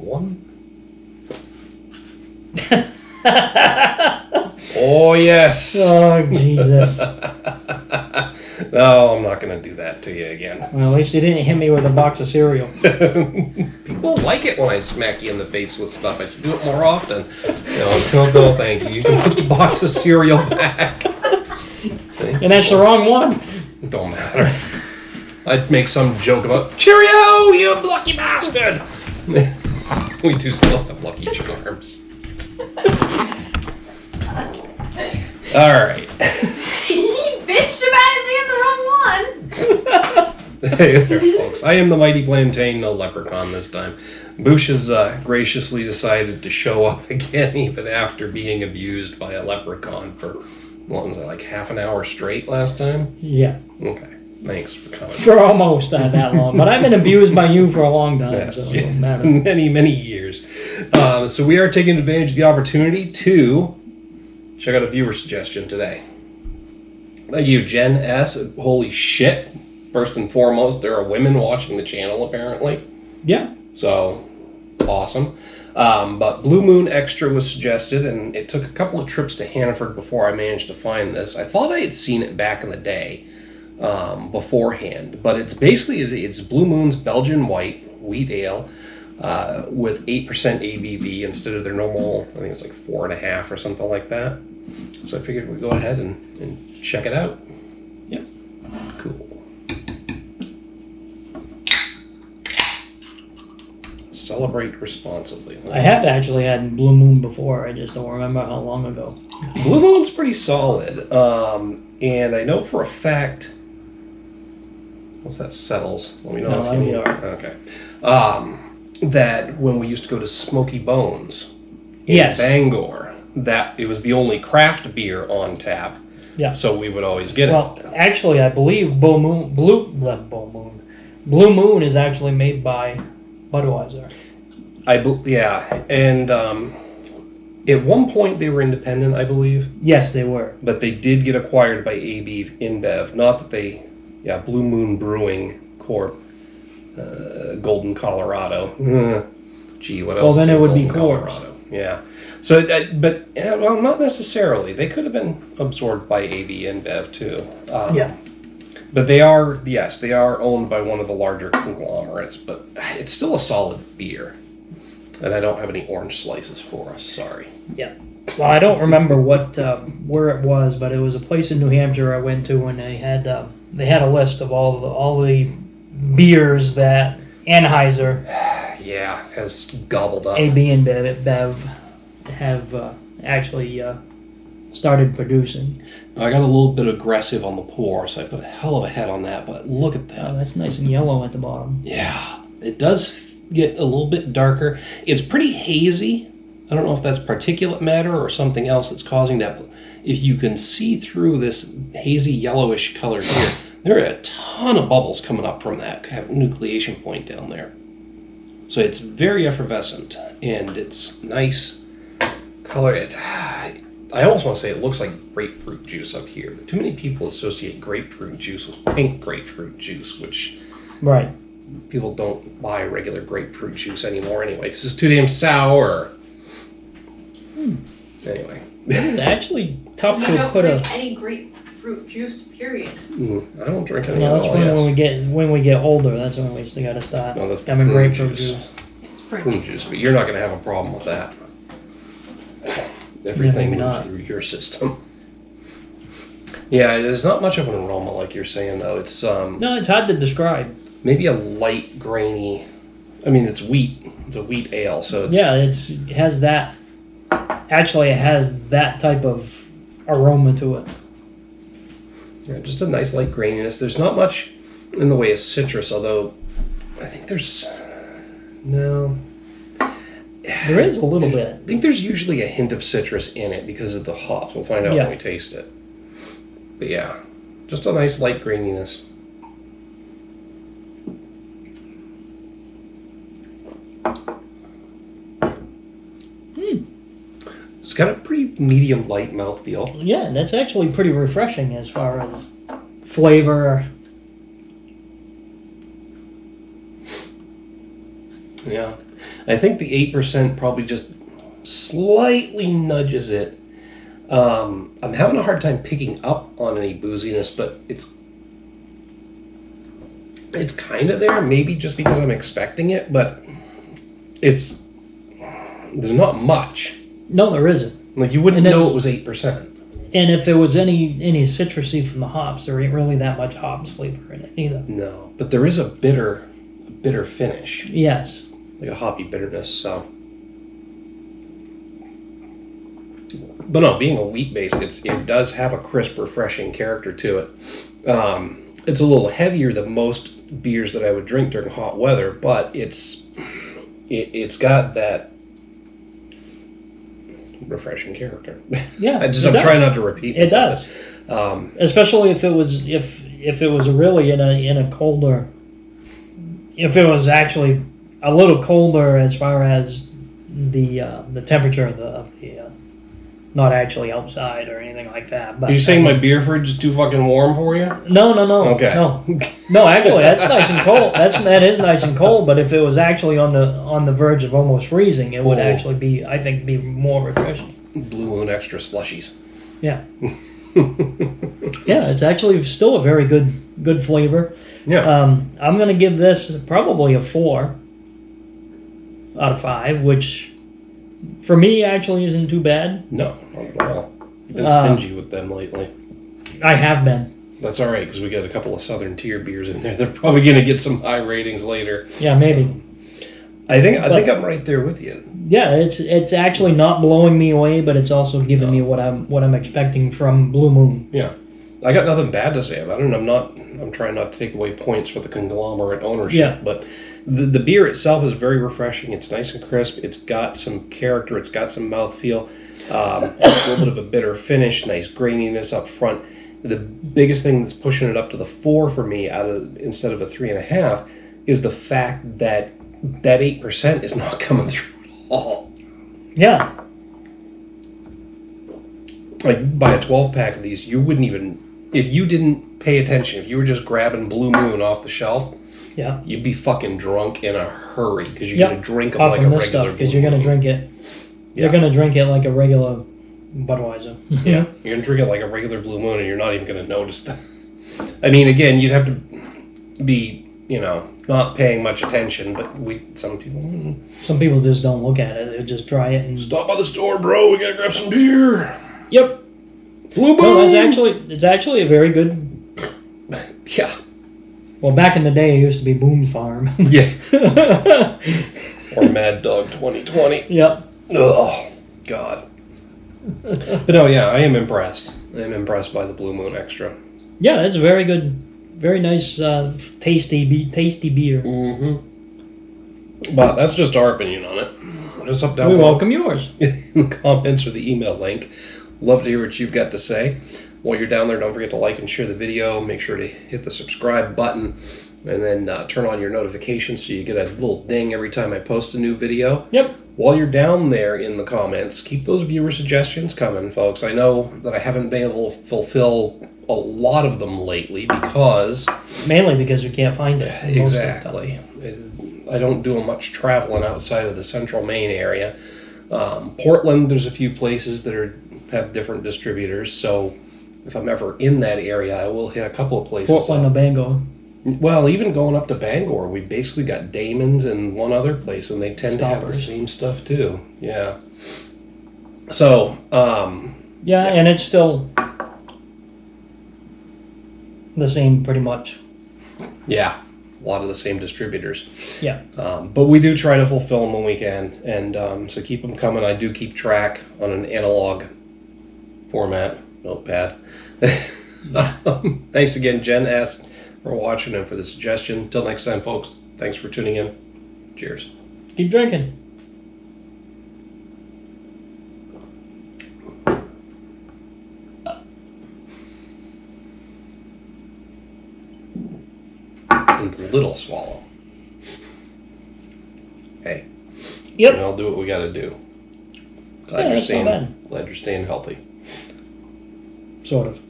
One. Oh, yes. Oh, Jesus. No, I'm not going to do that to you again. Well, at least you didn't hit me with a box of cereal. People like it when I smack you in the face with stuff. I should do it more often. No, thank you. You can put the box of cereal back. See? And that's the wrong one. It don't matter. I'd make some joke about, Cheerio, you lucky bastard! We do still have Lucky Charms. Alright. He bitched about it being the wrong one. Hey there, folks. I am the mighty plantain, no leprechaun this time. Bouch has graciously decided to show up again, even after being abused by a leprechaun for, what was it, like half an hour straight last time? Yeah. Okay. Thanks for coming. For almost that long. But I've been abused by you for a long time, Yes. so it don't matter. Many years. So we are taking advantage of the opportunity to check out a viewer suggestion today. Thank you, Jen S. Holy shit. First and foremost, there are women watching the channel, apparently. Yeah. So, awesome. But Blue Moon Extra was suggested, and it took a couple of trips to Hannaford before I managed to find this. I thought I had seen it back in the day beforehand, but it's basically, it's Blue Moon's Belgian white wheat ale with 8% ABV instead of their normal, I think it's like 4.5 or something like that. So I figured we'd go ahead and check it out. Yep. Cool. Celebrate responsibly. I have actually had Blue Moon before. I just don't remember how long ago. Blue Moon's pretty solid. And I know for a fact... What's that? Settles. Let me know No, if you... that'd be Okay. That when we used to go to Smoky Bones in Yes. Bangor, that it was the only craft beer on tap. Yeah. So we would always get Well, it. actually, I believe Blue Moon is actually made by Budweiser. Yeah. And at one point they were independent, I believe. Yes, they were. But they did get acquired by AB InBev. Not that they... Yeah, Blue Moon Brewing Corp. Golden, Colorado. Gee, what else? Well, then is it would be Golden, Coors. Colorado? Yeah. So, but yeah, well, not necessarily. They could have been absorbed by AB InBev too. Yeah. But they are, yes, they are owned by one of the larger conglomerates. But it's still a solid beer, and I don't have any orange slices for us. Sorry. Yeah. Well, I don't remember what where it was, but it was a place in New Hampshire I went to, and they had a list of all the beers that Anheuser, Yeah, has gobbled up. AB and Bev have actually started producing. I got a little bit aggressive on the pour, so I put a hell of a head on that. But look at that. Oh, that's nice and yellow at the bottom. Yeah, it does get a little bit darker. It's pretty hazy. I don't know if that's particulate matter or something else that's causing that. But if you can see through this hazy yellowish color here, there are a ton of bubbles coming up from that nucleation point down there. So it's very effervescent, and it's nice color. I almost want to say it looks like grapefruit juice up here. But too many people associate grapefruit juice with pink grapefruit juice, which... Right. People don't buy regular grapefruit juice anymore anyway, because it's too damn sour. Anyway. It's actually tough You to don't put drink any grapefruit juice, period. I don't drink any No, at that's all, when we get older. That's when we got to start No, that's the having prune grapefruit juice. juice. It's pretty Prune juice, but you're not going to have a problem with that. Everything maybe moves not. through your system. Yeah, there's not much of an aroma like you're saying, though. It's No, it's hard to describe. maybe a light, grainy... I mean, it's wheat. It's a wheat ale, so it's... Yeah, it has that. Actually, it has that type of aroma to it. Yeah, just a nice light graininess. There's not much in the way of citrus, although I think there's... No... There is a little bit. I think there's usually a hint of citrus in it because of the hops. We'll find out Yeah. when we taste it. But yeah, just a nice light graininess. It's got a pretty medium light mouthfeel. Yeah, that's actually pretty refreshing as far as flavor. Yeah. I think the 8% probably just slightly nudges it. I'm having a hard time picking up on any booziness, but it's kind of there. Maybe just because I'm expecting it, but there's not much. No, there isn't. Like you wouldn't know it was 8%. And if there was any citrusy from the hops, there ain't really that much hops flavor in it either. No, but there is a bitter finish. Yes. Like a hoppy bitterness, so. But no, being a wheat base, it does have a crisp, refreshing character to it. It's a little heavier than most beers that I would drink during hot weather, but it's got that refreshing character. Yeah, I'm trying not to repeat it. Myself. Does, especially if it was really in a colder. If it was actually a little colder as far as the temperature of the not actually outside or anything like that. But are you saying my beer fridge is too fucking warm for you? No. Okay. No. Actually, that's nice and cold. That is nice and cold. But if it was actually on the verge of almost freezing, it would actually be, I think, be more refreshing. Blue Moon Extra slushies. Yeah. Yeah, it's actually still a very good flavor. Yeah. I'm gonna give this probably a 4 out of 5, which for me actually isn't too bad. No, not at all. You've been stingy with them lately. I have been. That's all right, because we got a couple of Southern Tier beers in there. They're probably going to get some high ratings later. Yeah, maybe. I think I'm right there with you. Yeah, it's actually not blowing me away, but it's also giving me what I'm expecting from Blue Moon. Yeah, I got nothing bad to say about it. And I'm trying not to take away points for the conglomerate ownership. Yeah. But the beer itself is very refreshing. It's nice and crisp. It's got some character. It's got some mouthfeel. A little bit of a bitter finish. Nice graininess up front. The biggest thing that's pushing it up to the 4 for me, instead of a 3.5, is the fact that 8% is not coming through at all. Yeah. Like, buy a 12-pack of these, you wouldn't even, if you didn't pay attention, if you were just grabbing Blue Moon off the shelf, yeah, you'd be fucking drunk in a hurry, because you're going to drink them off like of a this regular stuff, because you're going to drink it. Yeah. You're going to drink it like a regular Budweiser. Yeah, you're going to drink it like a regular Blue Moon, and you're not even going to notice that. I mean, again, you'd have to be, not paying much attention, but some people just don't look at it. They just try it and stop by the store, bro. We gotta grab some beer. Yep. Blue Moon. No, it's actually a very good. Yeah. Well, back in the day, it used to be Boom Farm. Yeah. Or Mad Dog 2020. Yep. Oh God. But no, yeah, I am impressed. I am impressed by the Blue Moon Extra. Yeah, it's a very good, very nice, tasty beer. Mm-hmm. But that's just our opinion on it. Just up down We below. welcome yours. In the comments or the email link. Love to hear what you've got to say. While you're down there, don't forget to like and share the video. Make sure to hit the subscribe button. And then turn on your notifications so you get a little ding every time I post a new video. Yep. While you're down there in the comments, keep those viewer suggestions coming, folks. I know that I haven't been able to fulfill a lot of them lately because... Mainly because we can't find it. Exactly. I don't do much traveling outside of the central Maine area. Portland, there's a few places that have different distributors, so if I'm ever in that area, I will hit a couple of places. Portland or Bangor. Well, even going up to Bangor, we basically got Damon's and one other place, and they tend to have the same stuff too. Yeah. So, yeah, and it's still the same pretty much. Yeah, a lot of the same distributors. Yeah. But we do try to fulfill them when we can, and so keep them coming. I do keep track on an analog format, notepad. Thanks again, Jen S., for watching and for the suggestion. Until next time, folks, thanks for tuning in. Cheers. Keep drinking. And the little swallow. Hey. Yep. I'll do what we got to do. Glad you're staying healthy. Sort of.